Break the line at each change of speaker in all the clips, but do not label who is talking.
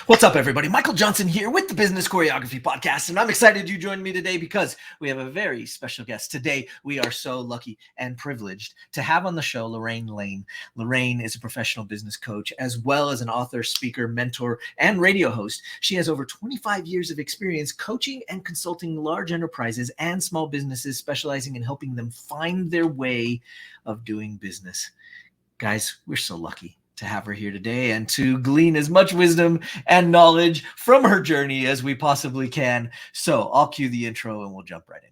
What's up, everybody? Michael Johnson here with the Business Choreography Podcast, and I'm excited you joined me today because we have a very special guest. Today, we are so lucky and privileged to have on the show Lorraine Lane. Lorraine is a professional business coach, as well as an author, speaker, mentor, and radio host. She has over 25 years of experience coaching and consulting large enterprises and small businesses, specializing in helping them find their way of doing business. Guys, we're so lucky to have her here today and to glean as much wisdom and knowledge from her journey as we possibly can. So I'll cue the intro and we'll jump right in.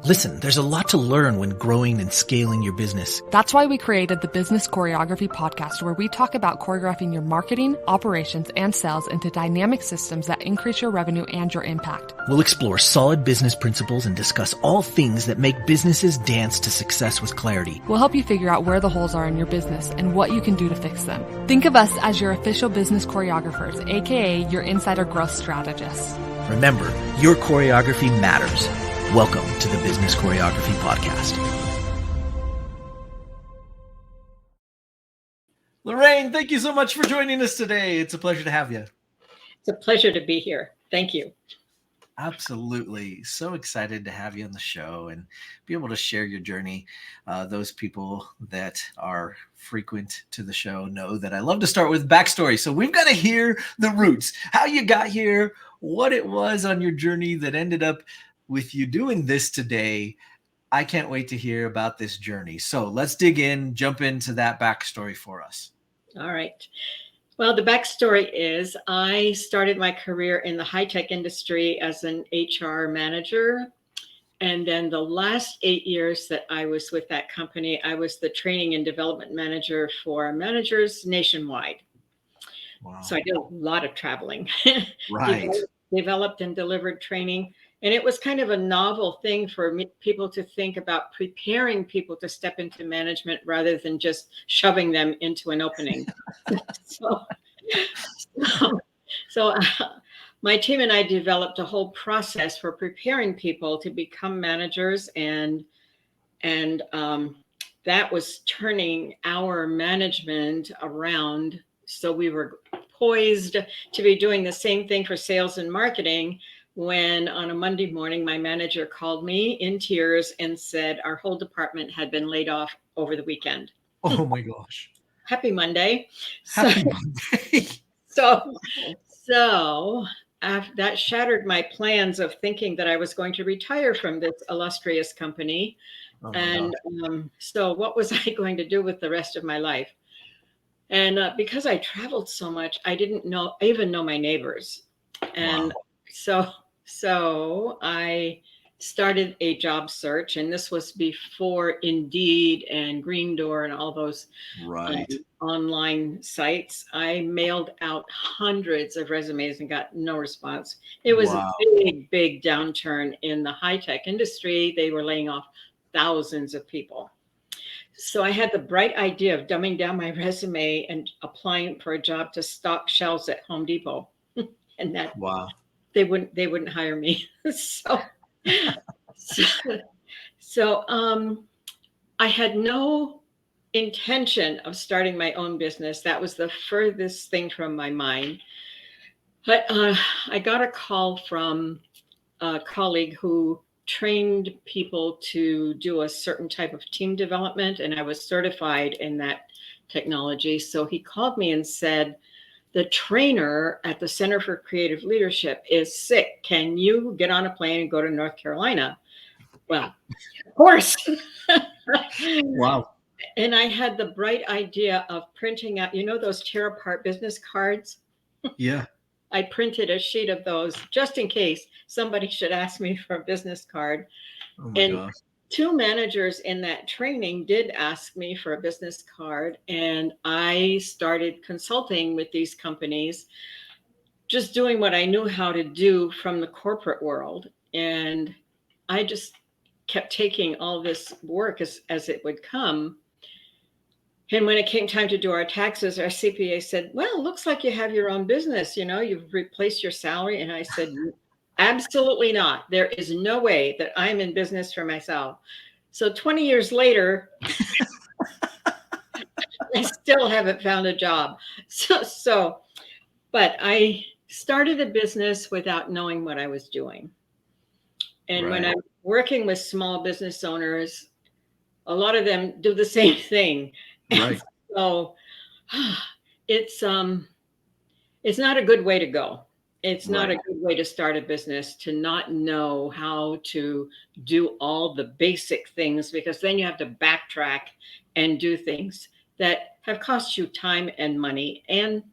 Listen, there's a lot to learn when growing and scaling your business.
That's why we created the Business Choreography Podcast, where we talk about choreographing your marketing, operations, and sales into dynamic systems that increase your revenue and your impact.
We'll explore solid business principles and discuss all things that make businesses dance to success with clarity.
We'll help you figure out where the holes are in your business and what you can do to fix them. Think of us as your official business choreographers, aka your insider growth strategists.
Remember, your choreography matters. Welcome to the Business Choreography Podcast. Lorraine, thank you so much for joining us today. It's a pleasure to have you.
It's a pleasure to be here. Thank you.
Absolutely. So excited to have you on the show and be able to share your journey. Those people that are frequent to the show know that I love to start with backstory. So we've got to hear the roots, how you got here, what it was on your journey that ended up with you doing this today. I can't wait to hear about this journey. So let's dig in, jump into that backstory for us.
All right. Well, the backstory is I started my career in the high-tech industry as an HR manager. And then the last 8 years that I was with that company, I was the training and development manager for managers nationwide. Wow. So I did a lot of traveling.
Right.
Developed and delivered training. And it was kind of a novel thing for people to think about preparing people to step into management rather than just shoving them into an opening. So my team and I developed a whole process for preparing people to become managers, and that was turning our management around. So we were poised to be doing the same thing for sales and marketing, when on a Monday morning, my manager called me in tears and said our whole department had been laid off over the weekend.
Oh my gosh.
Happy Monday.
Happy Monday.
So that shattered my plans of thinking that I was going to retire from this illustrious company. Oh and so what was I going to do with the rest of my life? And because I traveled so much, I didn't even know my neighbors. And wow. So I started a job search, and this was before Indeed and Green Door and all those online sites. I mailed out hundreds of resumes and got no response. It was a big downturn in the high-tech industry. They were laying off thousands of people. So I had the bright idea of dumbing down my resume and applying for a job to stock shelves at Home Depot. And that they wouldn't hire me. So I had no intention of starting my own business. That was the furthest thing from my mind. But I got a call from a colleague who trained people to do a certain type of team development, and I was certified in that technology. So he called me and said, the trainer at the Center for Creative Leadership is sick. Can you get on a plane and go to North Carolina? Well, of course.
Wow.
And I had the bright idea of printing out, those tear apart business cards?
Yeah.
I printed a sheet of those just in case somebody should ask me for a business card.
Oh my gosh.
2 managers in that training did ask me for a business card, and I started consulting with these companies, just doing what I knew how to do from the corporate world. And I just kept taking all this work as it would come. And when it came time to do our taxes, our CPA said, well, looks like you have your own business. You've replaced your salary. And I said, absolutely not. There is no way that I'm in business for myself. So 20 years later, I still haven't found a job. So But I started a business without knowing what I was doing. And when
Right.
I'm working with small business owners, a lot of them do the same thing. And
Right.
so it's it's not a good way to go. It's not
Right.
a good way to start a business to not know how to do all the basic things, because then you have to backtrack and do things that have cost you time and money and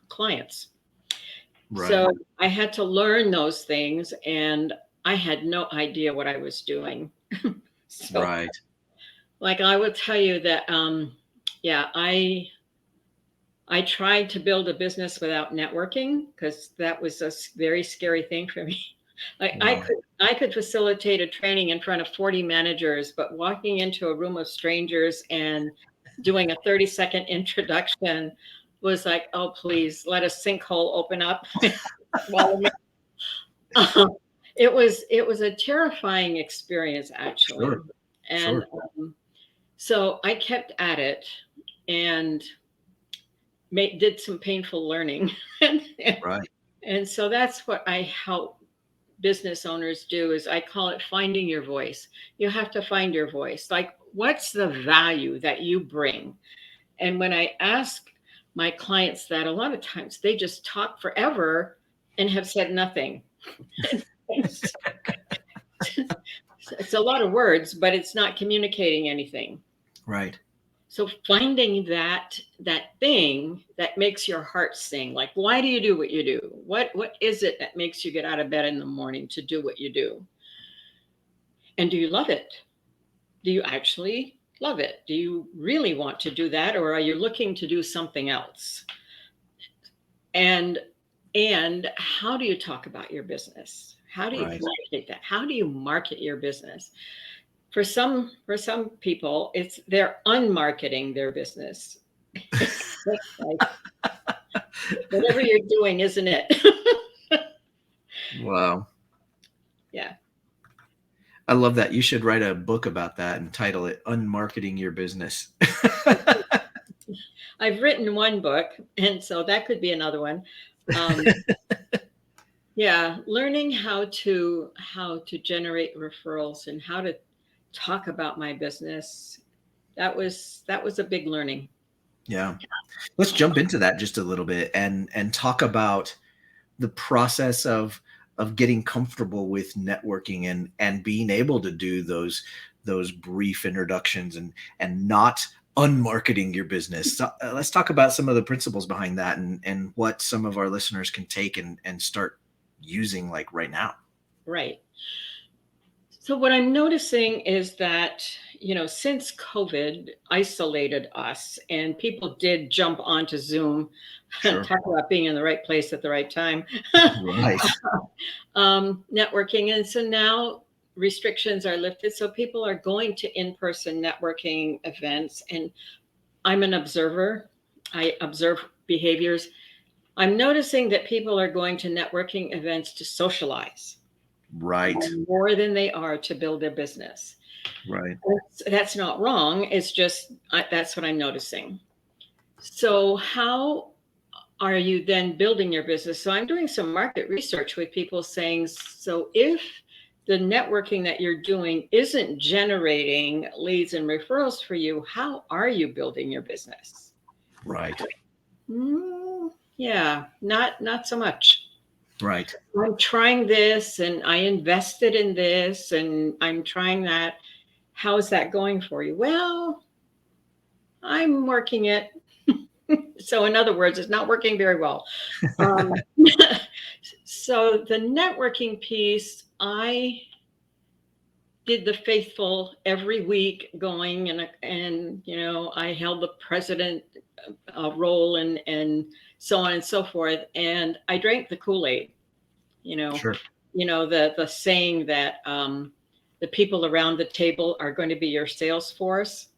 clients.
Right.
So I had to learn those things, and I had no idea what I was doing. So,
Right.
like, I will tell you that, yeah, I tried to build a business without networking because that was a very scary thing for me.
Wow.
I could facilitate a training in front of 40 managers, but walking into a room of strangers and doing a 30-second introduction was like, oh, please let a sinkhole open up. Swallow me. It was a terrifying experience, actually.
Sure.
And
Sure.
so I kept at it and did some painful learning. and,
Right.
and so that's what I help business owners do, is I call it finding your voice. You have to find your voice. Like, what's the value that you bring? And when I ask my clients that, a lot of times they just talk forever and have said nothing. It's a lot of words, but it's not communicating anything.
Right.
So finding that thing that makes your heart sing, like, why do you do what you do? What is it that makes you get out of bed in the morning to do what you do? And do you love it? Do you actually love it? Do you really want to do that, or are you looking to do something else? And how do you talk about your business? How do you
Right.
communicate that? How do you market your business? For some people, it's they're unmarketing their business. Like, whatever you're doing, isn't it?
Wow.
Yeah.
I love that. You should write a book about that and title it Unmarketing Your Business.
I've written one book, and so that could be another one. Um, yeah, learning how to generate referrals and how to talk about my business. That was a big learning.
Yeah. Let's jump into that just a little bit and talk about the process of getting comfortable with networking and being able to do those brief introductions and not unmarketing your business. So, let's talk about some of the principles behind that and what some of our listeners can take and start using like right now.
Right. So what I'm noticing is that, since COVID isolated us and people did jump onto Zoom,
Sure.
talk about being in the right place at the right time,
Right.
networking. And so now restrictions are lifted. So people are going to in-person networking events. And I'm an observer. I observe behaviors. I'm noticing that people are going to networking events to socialize
Right.
more than they are to build their business.
Right.
That's not wrong. It's just that's what I'm noticing. So how are you then building your business? So I'm doing some market research with people saying, so if the networking that you're doing isn't generating leads and referrals for you, how are you building your business?
Right.
Yeah, not so much.
Right.
I'm trying this and I invested in this and I'm trying that. How is that going for you? Well, I'm working it. So, in other words, it's not working very well. Um, so, the networking piece, I did the faithful every week going and I held the president role and so on and so forth. And I drank the Kool-Aid. you know
Sure.
the saying that the people around the table are going to be your sales force.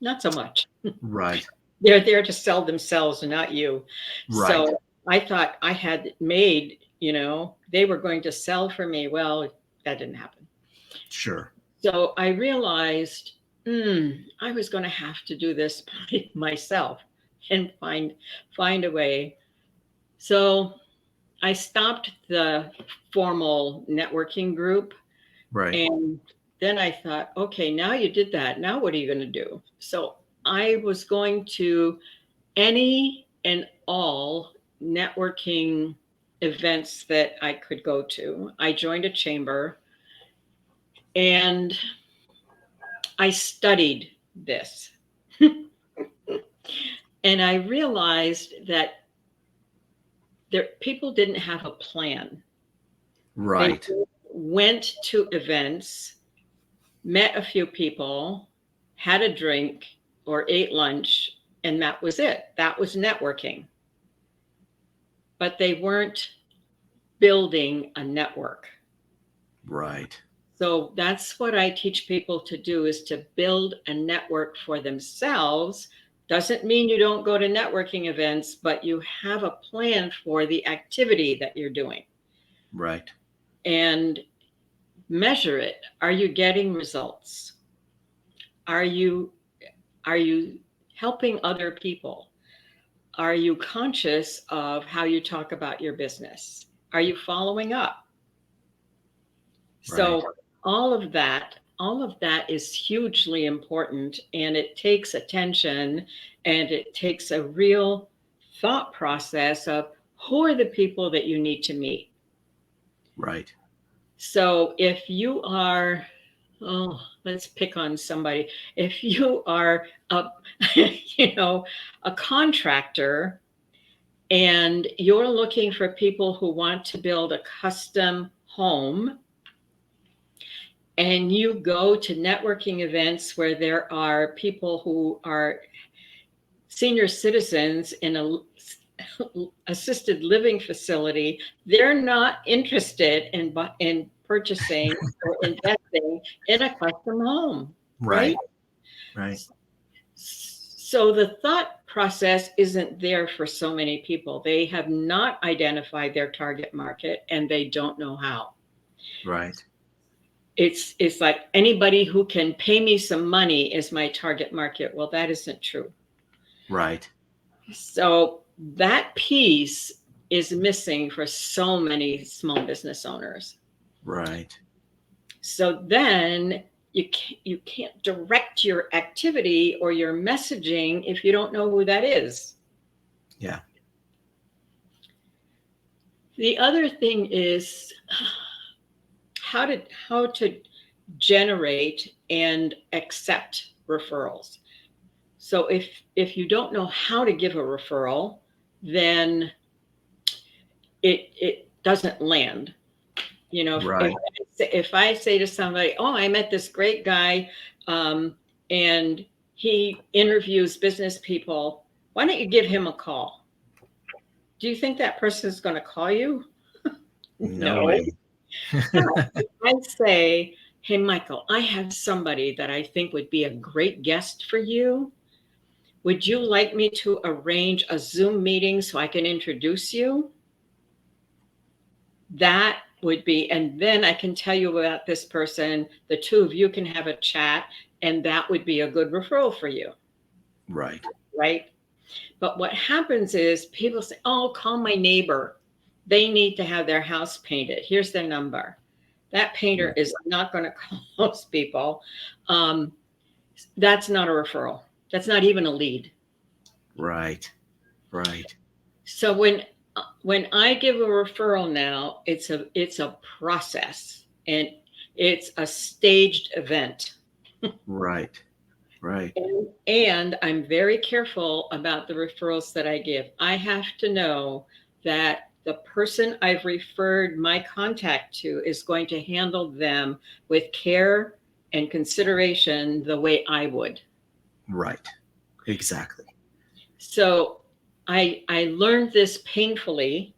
Not so much.
Right.
They're there to sell themselves and not you.
Right.
So I thought I had made, they were going to sell for me. Well, that didn't happen.
Sure.
So I realized I was going to have to do this by myself and find a way So I stopped the formal networking group.
Right.
And then I thought, okay, now you did that. Now what are you going to do? So I was going to any and all networking events that I could go to. I joined a chamber and I studied this. And I realized that people didn't have a plan.
Right.
They went to events, met a few people, had a drink or ate lunch, and that was it. That was networking. But they weren't building a network.
Right.
So that's what I teach people to do, is to build a network for themselves. Doesn't mean you don't go to networking events, but you have a plan for the activity that you're doing.
Right.
And measure it. Are you getting results? Are you helping other people? Are you conscious of how you talk about your business? Are you following up? So
Right.
all of that is hugely important, and it takes attention, and it takes a real thought process of who are the people that you need to meet.
Right.
So if you are, let's pick on somebody. If you are a, a contractor and you're looking for people who want to build a custom home, and you go to networking events where there are people who are senior citizens in a assisted living facility, they're not interested in purchasing or investing in a custom home,
Right.
right?
Right.
So the thought process isn't there for so many people. They have not identified their target market and they don't know how.
Right.
It's like anybody who can pay me some money is my target market. Well, that isn't true.
Right.
So that piece is missing for so many small business owners.
Right.
So then you can't direct your activity or your messaging if you don't know who that is.
Yeah.
The other thing is how to generate and accept referrals. So if you don't know how to give a referral, then it doesn't land.
Right.
If I say to somebody, oh, I met this great guy, and he interviews business people, why don't you give him a call? Do you think that person is going to call you?
No
No.
way.
I say, hey, Michael, I have somebody that I think would be a great guest for you. Would you like me to arrange a Zoom meeting so I can introduce you? That would be, and then I can tell you about this person. The two of you can have a chat, and that would be a good referral for you.
Right.
Right. But what happens is people say, oh, call my neighbor. They need to have their house painted. Here's their number. That painter is not going to call those people. That's not a referral. That's not even a lead.
Right. Right.
So when I give a referral now, it's a process, and it's a staged event.
Right. Right.
And I'm very careful about the referrals that I give. I have to know that the person I've referred my contact to is going to handle them with care and consideration the way I would.
Right. Exactly.
So I learned this painfully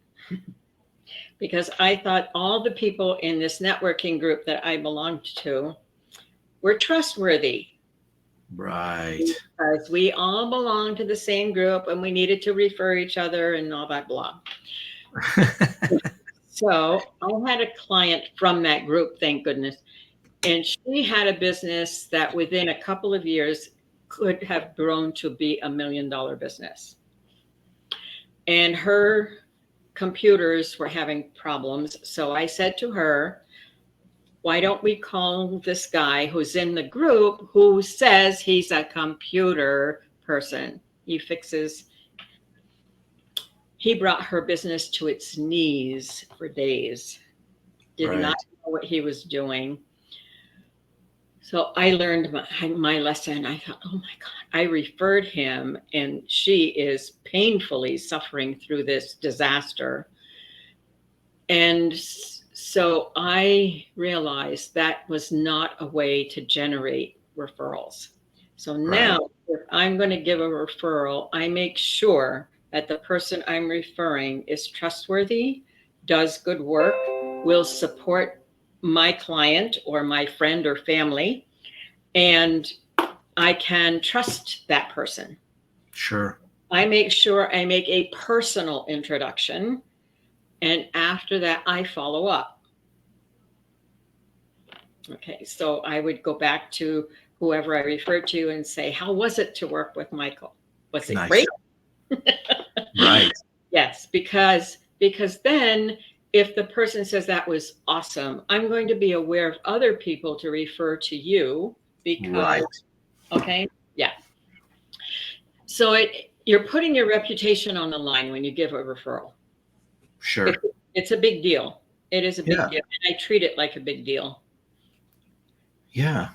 because I thought all the people in this networking group that I belonged to were trustworthy.
Right.
Because we all belonged to the same group and we needed to refer each other and all that blah. So I had a client from that group, thank goodness. And she had a business that within a couple of years could have grown to be $1 million business. And her computers were having problems. So I said to her, why don't we call this guy who's in the group who says he's a computer person? He brought her business to its knees for days. Did
Right.
not know what he was doing. So I learned my lesson. I thought, oh my God, I referred him, and she is painfully suffering through this disaster. And so I realized that was not a way to generate referrals. So now, if I'm going to give a referral, I make sure that the person I'm referring is trustworthy, does good work, will support my client or my friend or family, and I can trust that person.
Sure.
I make sure I make a personal introduction, and after that, I follow up. Okay, so I would go back to whoever I referred to and say, how was it to work with Michael? Was it
Nice.
great?
Right.
Yes, because then if the person says that was awesome, I'm going to be aware of other people to refer to you because,
Right.
okay, yeah. So you're putting your reputation on the line when you give a referral.
Sure.
It's a big deal. It is a big
Yeah.
deal. And I treat it like a big deal.
Yeah,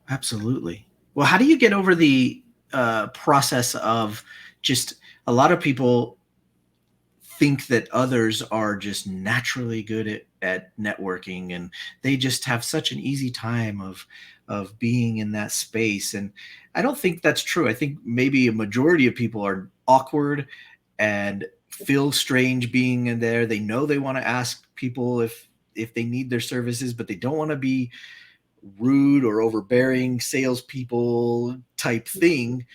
absolutely. Well, how do you get over the process of just a lot of people think that others are just naturally good at networking, and they just have such an easy time of being in that space. And I don't think that's true. I think maybe a majority of people are awkward and feel strange being in there. They know they want to ask people if they need their services, but they don't want to be rude or overbearing salespeople type thing.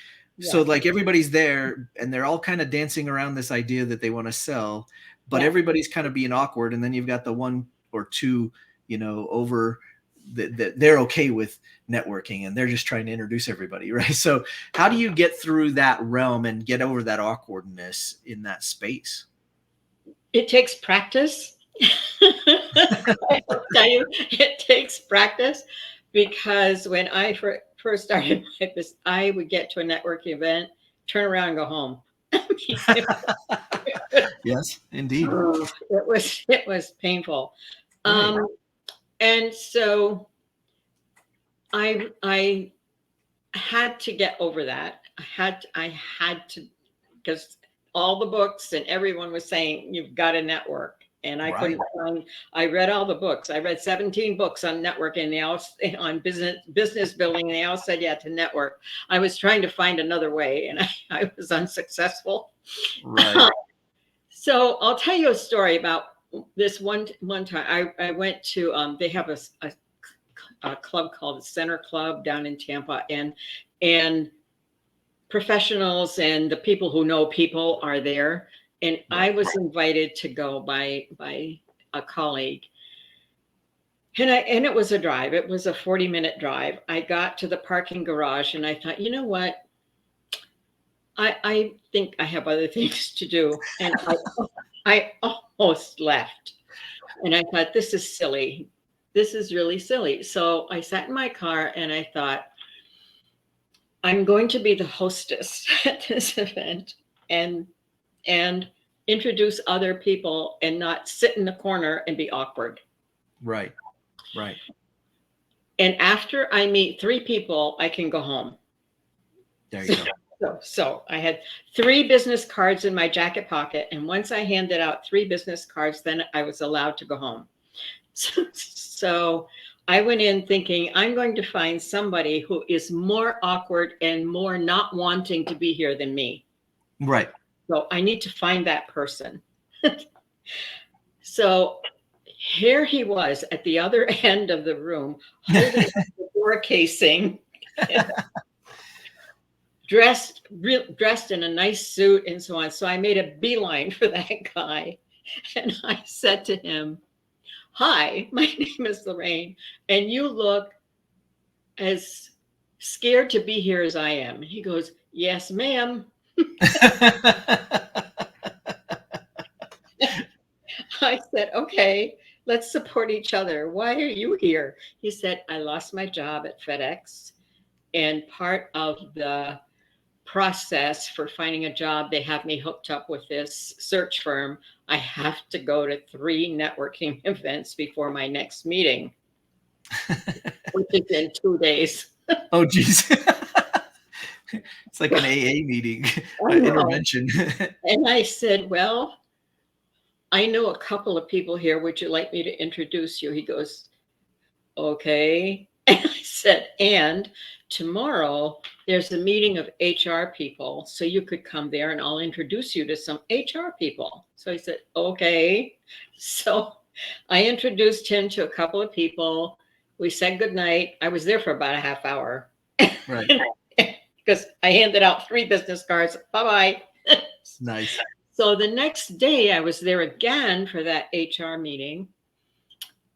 So
Yeah.
like everybody's there and they're all kind of dancing around this idea that they want to sell, but
Yeah.
everybody's kind of being awkward. And then you've got the one or two, over that they're okay with networking and they're just trying to introduce everybody. Right. So how do you get through that realm and get over that awkwardness in that space?
It takes practice. I will tell you, it takes practice because when I first started my business, I would get to a networking event, turn around and go home.
Yes, indeed.
It was painful.
Right.
And so I had to get over that. I had to, because all the books and everyone was saying you've got to network. And I couldn't find, I read all the books. I read 17 books on networking. They all on business building. And they all said, yeah, to network. I was trying to find another way and I was unsuccessful.
Right.
So I'll tell you a story about this one time. I went to, they have a club called the Center Club down in Tampa, and professionals and the people who know people are there. And I was invited to go by a colleague. And it was a drive. It was a 40-minute drive. I got to the parking garage and I thought, you know what? I think I have other things to do. And I almost left. And I thought, this is silly. This is really silly. So I sat in my car and I thought, I'm going to be the hostess at this event and introduce other people and not sit in the corner and be awkward.
Right. Right.
And after I meet 3 people, I can go home.
There you go.
So I had 3 business cards in my jacket pocket. And once I handed out 3 business cards, then I was allowed to go home. So I went in thinking I'm going to find somebody who is more awkward and more not wanting to be here than me.
Right.
So I need to find that person. So here he was at the other end of the room, holding the door casing, dressed in a nice suit and so on. So I made a beeline for that guy. And I said to him, hi, my name is Lorraine, and you look as scared to be here as I am. And he goes, yes, ma'am. I said, okay, let's support each other. Why are you here? He said, I lost my job at FedEx. And part of the process for finding a job, they have me hooked up with this search firm. I have to go to 3 networking events before my next meeting, which is in 2 days.
Oh, geez. It's like an AA meeting,
I know.
intervention.
And I said, well, I know a couple of people here. Would you like me to introduce you? He goes, okay. And I said, and tomorrow there's a meeting of HR people. So you could come there and I'll introduce you to some HR people. So he said, okay. So I introduced him to a couple of people. We said goodnight. I was there for about a half hour.
Right.
Because I handed out 3 business cards. Bye-bye.
Nice.
So the next day I was there again for that HR meeting.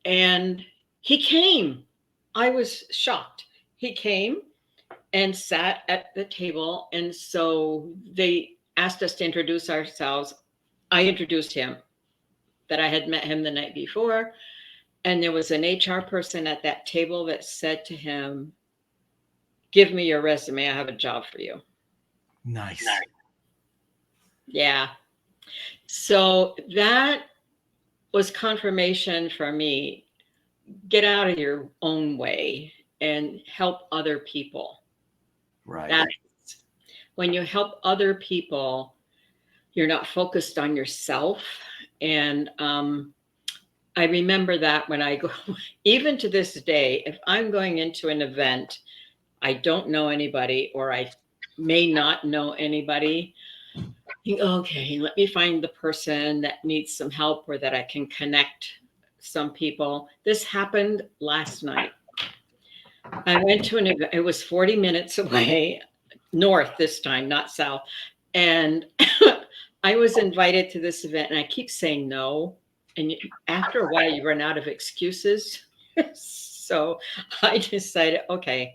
And he came. I was shocked. He came and sat at the table. And so they asked us to introduce ourselves. I introduced him, that I had met him the night before. And there was an HR person at that table that said to him, give me your resume. I have a job for you.
Nice.
Yeah. So that was confirmation for me. Get out of your own way and help other people.
Right.
That's when you help other people, you're not focused on yourself. And I remember that when I go, even to this day, if I'm going into an event, I don't know anybody or I may not know anybody. Okay, let me find the person that needs some help or that I can connect some people. This happened last night. I went to an event. It was 40 minutes away, north this time, not south. And I was invited to this event and I keep saying no. And after a while, you run out of excuses. So I decided, okay,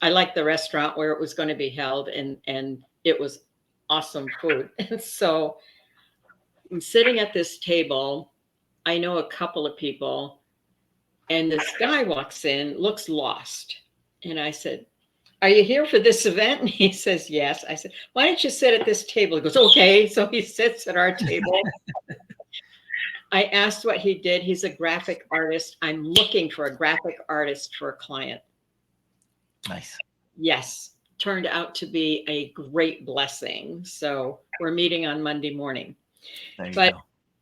I liked the restaurant where it was going to be held and it was awesome food. And so I'm sitting at this table. I know a couple of people and this guy walks in, looks lost. And I said, are you here for this event? And he says, yes. I said, why don't you sit at this table? He goes, okay. So he sits at our table. I asked what he did. He's a graphic artist. I'm looking for a graphic artist for a client.
Nice.
Yes. Turned out to be a great blessing. So we're meeting on Monday morning. But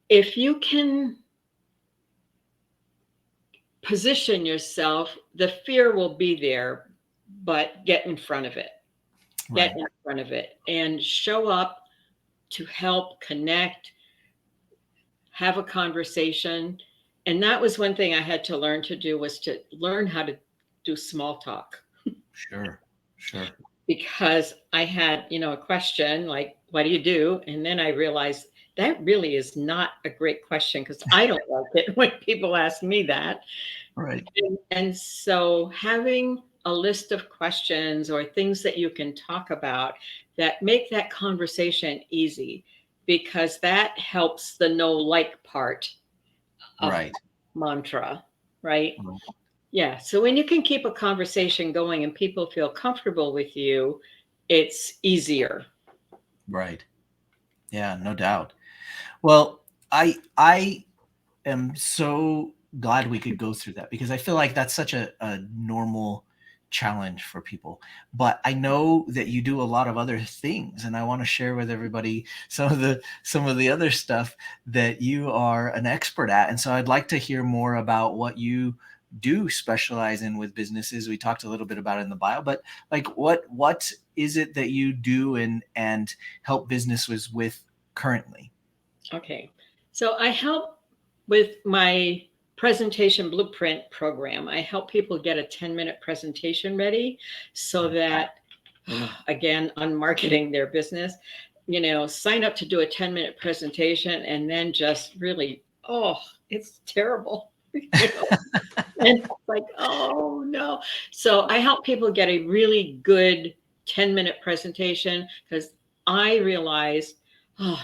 if you can position yourself, the fear will be there, but get in front of it. Get in front of it and show up to help connect, have a conversation. And that was one thing I had to learn to do, was to learn how to do small talk.
Sure.
Because I had, a question like, what do you do? And then I realized that really is not a great question because I don't like it when people ask me that.
Right.
And so having a list of questions or things that you can talk about that make that conversation easy, because that helps the no like part of mantra, right? Yeah. So when you can keep a conversation going and people feel comfortable with you, it's easier.
Right. Yeah, no doubt. Well, I am so glad we could go through that because I feel like that's such a normal challenge for people. But I know that you do a lot of other things, and I want to share with everybody some of the other stuff that you are an expert at. And so I'd like to hear more about what you do specialize in with businesses. We talked a little bit about it in the bio, but like what is it that you do and help businesses with currently?
Okay. So I help with my presentation blueprint program. I help people get a 10-minute presentation ready so that, again, on marketing their business, sign up to do a 10-minute presentation and then just really, it's terrible. And it's like, oh no. So I help people get a really good 10-minute presentation because I realized, Oh,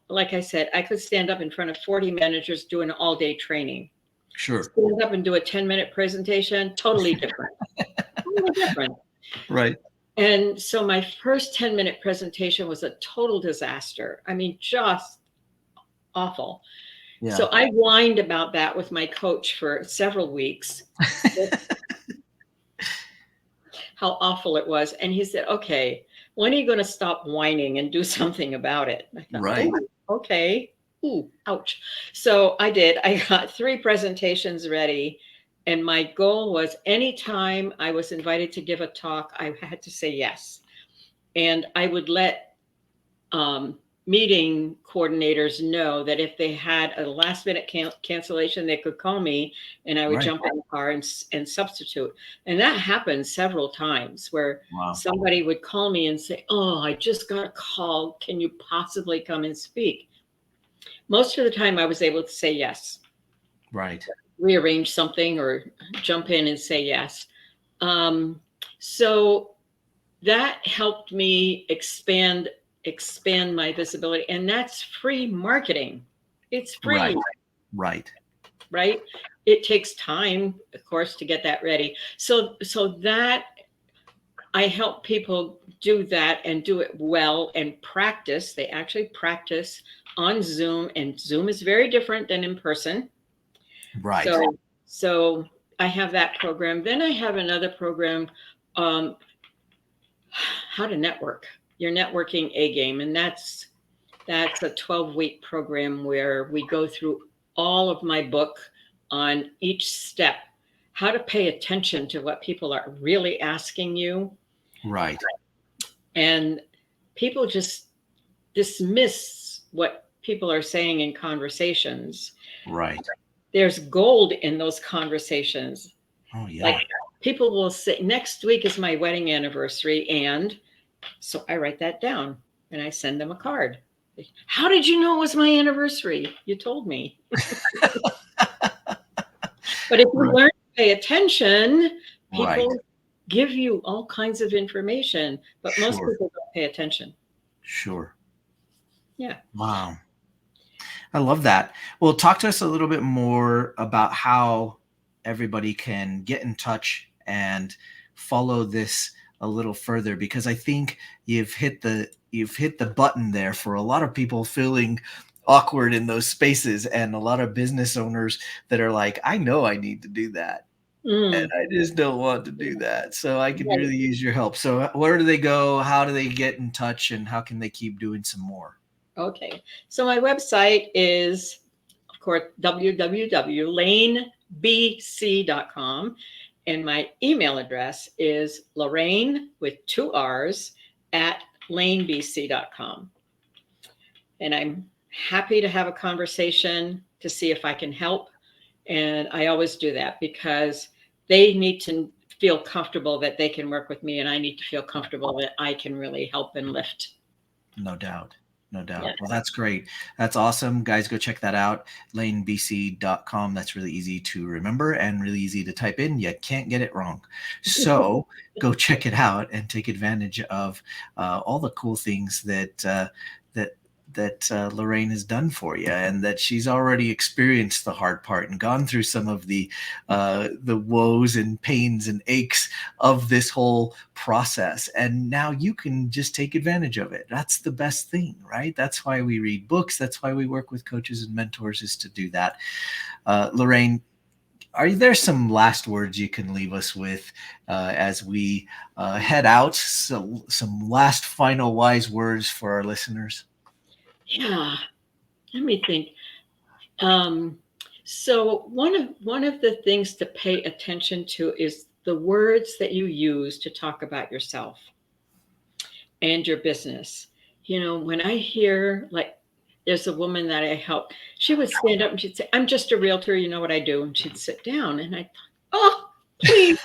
like I said, I could stand up in front of 40 managers doing an all-day training.
Sure.
Stand up and do a 10-minute presentation, totally different. Totally different.
Right.
And so my first 10-minute presentation was a total disaster. I mean, just awful.
Yeah.
So I whined about that with my coach for several weeks, how awful it was. And he said, okay, when are you going to stop whining and do something about it? And I thought,
Right.
oh, okay. Ooh, ouch. So I did. I got 3 presentations ready. And my goal was anytime I was invited to give a talk, I had to say yes. And I would let meeting coordinators know that if they had a last minute cancellation, they could call me and I would
Right.
jump in the car and substitute. And that happened several times where
Wow.
somebody would call me and say, oh, I just got a call. Can you possibly come and speak? Most of the time I was able to say yes.
Right.
Rearrange something or jump in and say yes. So that helped me expand my visibility, and that's free marketing. It's free.
Right.
Right? It takes time, of course, to get that ready. So that I help people do that and do it well and practice. They actually practice on Zoom, and Zoom is very different than in person.
Right.
So I have that program. Then I have another program, how to network, your networking A game. And that's a 12-week program where we go through all of my book on each step, how to pay attention to what people are really asking you.
Right.
And people just dismiss what people are saying in conversations.
Right.
There's gold in those conversations.
Oh, yeah.
Like people will say, next week is my wedding anniversary. And so I write that down and I send them a card. How did you know it was my anniversary? You told me. But if you learn to pay attention, people give you all kinds of information, but most people don't pay attention.
Sure.
Yeah.
Wow. I love that. Well, talk to us a little bit more about how everybody can get in touch and follow this a little further, because I think you've hit the button there for a lot of people feeling awkward in those spaces, and a lot of business owners that are like, I know I need to do that. And I just don't want to do that. So I could really use your help. So where do they go? How do they get in touch? And how can they keep doing some more?
Okay. So my website is, of course, www.lanebc.com. And my email address is Lorraine with 2 R's at lanebc.com. And I'm happy to have a conversation to see if I can help. And I always do that because they need to feel comfortable that they can work with me, and I need to feel comfortable that I can really help and lift.
No doubt. No doubt.
Yeah.
Well, that's great. That's awesome. Guys, go check that out. lanebc.com. That's really easy to remember and really easy to type in. You can't get it wrong. So go check it out and take advantage of all the cool things that Lorraine has done for you, and that she's already experienced the hard part and gone through some of the woes and pains and aches of this whole process. And now you can just take advantage of it. That's the best thing, right? That's why we read books. That's why we work with coaches and mentors, is to do that. Lorraine, are there some last words you can leave us with as we head out? So, some last final wise words for our listeners?
Yeah, let me think. So one of the things to pay attention to is the words that you use to talk about yourself and your business. When I hear, like, there's a woman that I help, she would stand up and she'd say, I'm just a realtor, you know what I do? And she'd sit down and I thought, oh, please.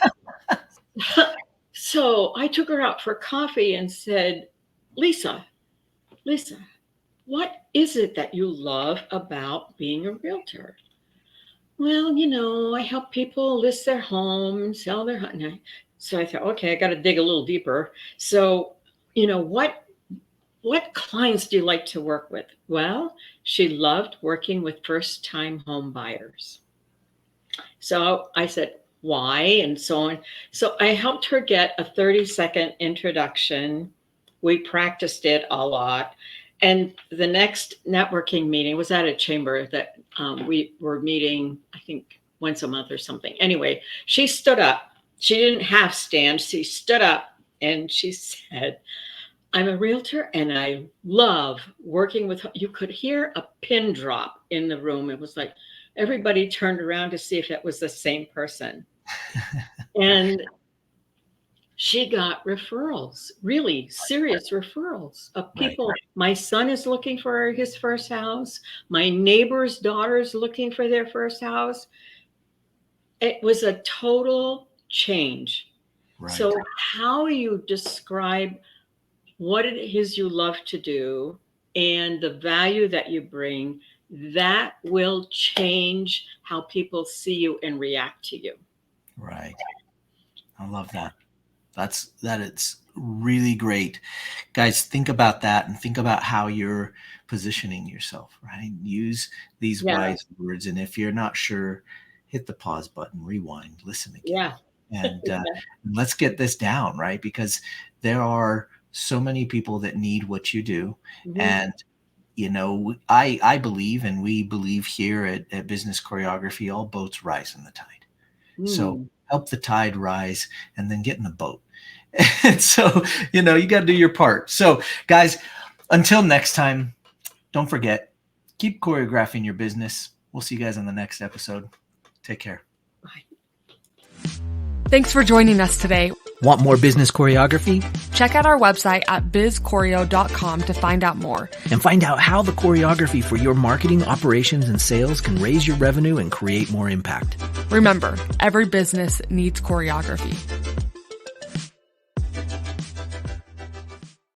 So I took her out for coffee and said, Lisa, what is it that you love about being a realtor? Well, I help people list their home, sell their home. So I thought, okay, I got to dig a little deeper. So, what what clients do you like to work with? Well, she loved working with first-time home buyers. So I said, why? And so on. So I helped her get a 30-second introduction. We practiced it a lot. And the next networking meeting was at a chamber that we were meeting, I think, once a month or something. Anyway, she stood up. She didn't half stand. She stood up and she said, I'm a realtor and I love working with, you could hear a pin drop in the room. It was like everybody turned around to see if it was the same person. And she got referrals, really serious referrals of people. Right. My son is looking for his first house. My neighbor's daughter's looking for their first house. It was a total change. Right. So how you describe what it is you love to do and the value that you bring, that will change how people see you and react to you.
Right. I love that. It's really great. Guys, think about that and think about how you're positioning yourself, right? Use these wise words. And if you're not sure, hit the pause button, rewind, listen again. Yeah. And let's get this down, right? Because there are so many people that need what you do. Mm-hmm. And, you know, I believe, and we believe here at Business Choreography, all boats rise in the tide. So help the tide rise and then get in the boat. And so, you know, you got to do your part. So guys, until next time, don't forget, keep choreographing your business. We'll see you guys on the next episode. Take care.
Bye.
Thanks for joining us today.
Want more business choreography?
Check out our website at bizchoreo.com to find out more.
And find out how the choreography for your marketing, operations, and sales can raise your revenue and create more impact.
Remember, every business needs choreography.